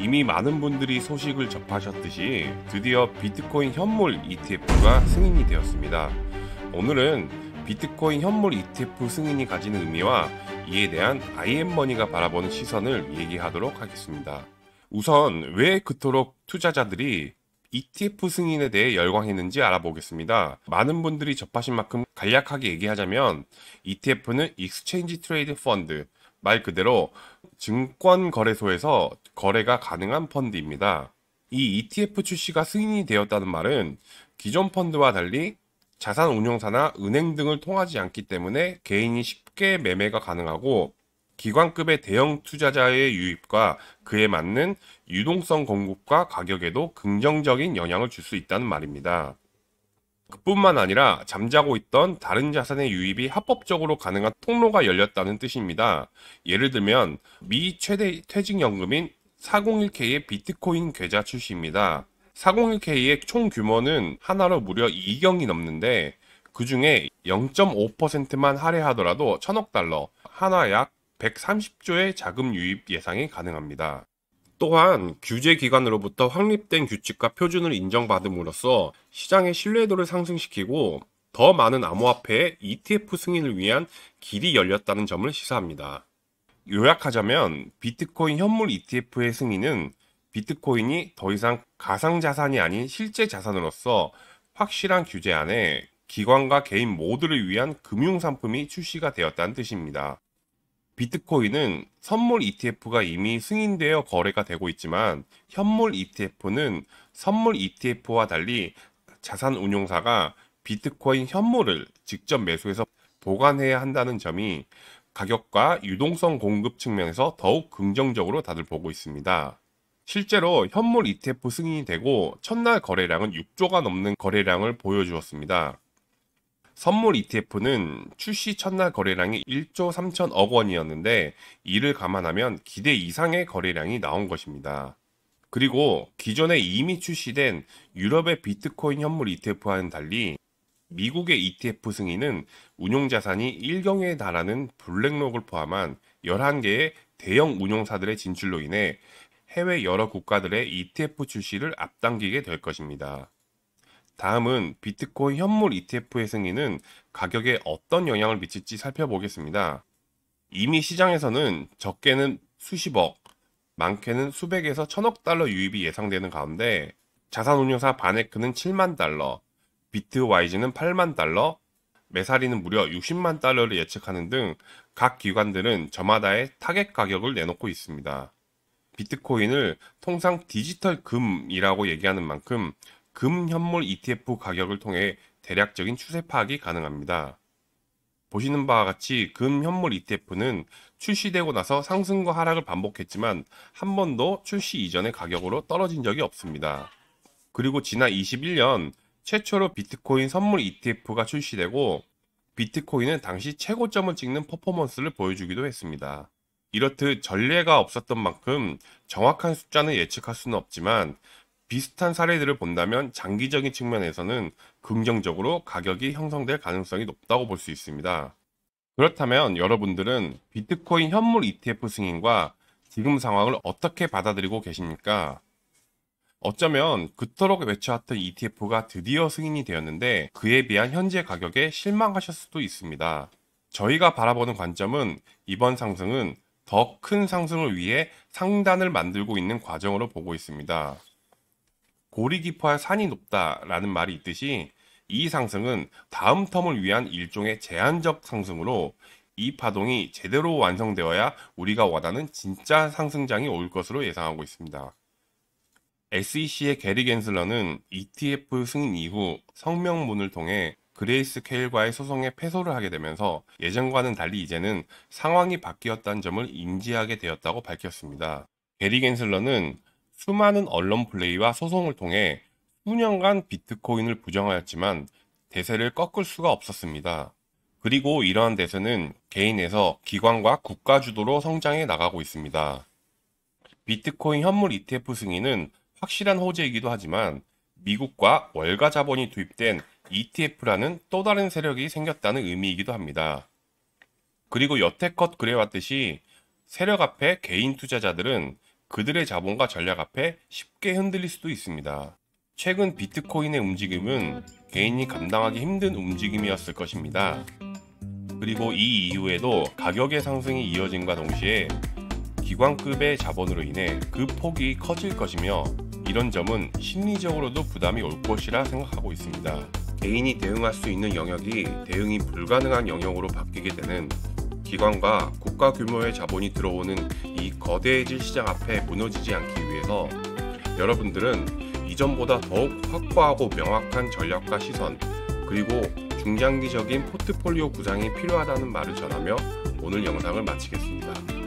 이미 많은 분들이 소식을 접하셨듯이 드디어 비트코인 현물 ETF가 승인이 되었습니다. 오늘은 비트코인 현물 ETF 승인이 가진 의미와 이에 대한 IM머니가 바라보는 시선을 얘기하도록 하겠습니다. 우선 왜 그토록 투자자들이 ETF 승인에 대해 열광했는지 알아보겠습니다. 많은 분들이 접하신 만큼 간략하게 얘기하자면 ETF는 Exchange Traded Fund, 말 그대로 증권거래소에서 거래가 가능한 펀드입니다. 이 ETF 출시가 승인이 되었다는 말은 기존 펀드와 달리 자산 운용사나 은행 등을 통하지 않기 때문에 개인이 쉽게 매매가 가능하고 기관급의 대형 투자자의 유입과 그에 맞는 유동성 공급과 가격에도 긍정적인 영향을 줄 수 있다는 말입니다. 그뿐만 아니라 잠자고 있던 다른 자산의 유입이 합법적으로 가능한 통로가 열렸다는 뜻입니다. 예를 들면 미 최대 퇴직연금인 401k의 비트코인 계좌 출시입니다. 401k의 총 규모는 하나로 무려 2경이 넘는데 그 중에 0.5%만 할애하더라도 1000억 달러, 하나 약 130조의 자금 유입 예상이 가능합니다. 또한 규제기관으로부터 확립된 규칙과 표준을 인정받음으로써 시장의 신뢰도를 상승시키고 더 많은 암호화폐의 ETF 승인을 위한 길이 열렸다는 점을 시사합니다. 요약하자면 비트코인 현물 ETF의 승인은 비트코인이 더 이상 가상자산이 아닌 실제 자산으로서 확실한 규제 안에 기관과 개인 모두를 위한 금융상품이 출시가 되었다는 뜻입니다. 비트코인은 선물 ETF가 이미 승인되어 거래가 되고 있지만 현물 ETF는 선물 ETF와 달리 자산 운용사가 비트코인 현물을 직접 매수해서 보관해야 한다는 점이 가격과 유동성 공급 측면에서 더욱 긍정적으로 다들 보고 있습니다. 실제로 현물 ETF 승인이 되고 첫날 거래량은 6조가 넘는 거래량을 보여주었습니다. 선물 ETF는 출시 첫날 거래량이 1조 3천억 원이었는데 이를 감안하면 기대 이상의 거래량이 나온 것입니다. 그리고 기존에 이미 출시된 유럽의 비트코인 현물 ETF와는 달리 미국의 ETF 승인은 운용자산이 1경에 달하는 블랙록을 포함한 11개의 대형 운용사들의 진출로 인해 해외 여러 국가들의 ETF 출시를 앞당기게 될 것입니다. 다음은 비트코인 현물 ETF의 승인은 가격에 어떤 영향을 미칠지 살펴보겠습니다. 이미 시장에서는 적게는 수십억, 많게는 수백에서 천억 달러 유입이 예상되는 가운데 자산운용사 바네크는 7만 달러, 비트와이즈는 8만 달러, 메사리는 무려 60만 달러를 예측하는 등 각 기관들은 저마다의 타겟 가격을 내놓고 있습니다. 비트코인을 통상 디지털 금이라고 얘기하는 만큼 금 현물 ETF 가격을 통해 대략적인 추세 파악이 가능합니다. 보시는 바와 같이 금 현물 ETF는 출시되고 나서 상승과 하락을 반복했지만 한 번도 출시 이전의 가격으로 떨어진 적이 없습니다. 그리고 지난 21년 최초로 비트코인 선물 ETF가 출시되고 비트코인은 당시 최고점을 찍는 퍼포먼스를 보여주기도 했습니다. 이렇듯 전례가 없었던 만큼 정확한 숫자는 예측할 수는 없지만 비슷한 사례들을 본다면 장기적인 측면에서는 긍정적으로 가격이 형성될 가능성이 높다고 볼 수 있습니다. 그렇다면 여러분들은 비트코인 현물 ETF 승인과 지금 상황을 어떻게 받아들이고 계십니까? 어쩌면 그토록 외쳐왔던 ETF가 드디어 승인이 되었는데 그에 비한 현재 가격에 실망하실 수도 있습니다. 저희가 바라보는 관점은 이번 상승은 더 큰 상승을 위해 상단을 만들고 있는 과정으로 보고 있습니다. 골이 깊어야 산이 높다라는 말이 있듯이 이 상승은 다음 텀을 위한 일종의 제한적 상승으로 이 파동이 제대로 완성되어야 우리가 원하는 진짜 상승장이 올 것으로 예상하고 있습니다. SEC의 게리 겐슬러는 ETF 승인 이후 성명문을 통해 그레이스케일과의 소송에 패소를 하게 되면서 예전과는 달리 이제는 상황이 바뀌었다는 점을 인지하게 되었다고 밝혔습니다. 게리 겐슬러는 수많은 언론 플레이와 소송을 통해 수년간 비트코인을 부정하였지만 대세를 꺾을 수가 없었습니다. 그리고 이러한 대세는 개인에서 기관과 국가 주도로 성장해 나가고 있습니다. 비트코인 현물 ETF 승인은 확실한 호재이기도 하지만 미국과 월가 자본이 투입된 ETF라는 또 다른 세력이 생겼다는 의미이기도 합니다. 그리고 여태껏 그래왔듯이 세력 앞에 개인 투자자들은 그들의 자본과 전략 앞에 쉽게 흔들릴 수도 있습니다. 최근 비트코인의 움직임은 개인이 감당하기 힘든 움직임이었을 것입니다. 그리고 이 이후에도 가격의 상승이 이어짐과 동시에 기관급의 자본으로 인해 그 폭이 커질 것이며, 이런 점은 심리적으로도 부담이 올 것이라 생각하고 있습니다. 개인이 대응할 수 있는 영역이 대응이 불가능한 영역으로 바뀌게 되는, 기관과 국가 규모의 자본이 들어오는 이 거대해질 시장 앞에 무너지지 않기 위해서 여러분들은 이전보다 더욱 확고하고 명확한 전략과 시선, 그리고 중장기적인 포트폴리오 구상이 필요하다는 말을 전하며 오늘 영상을 마치겠습니다.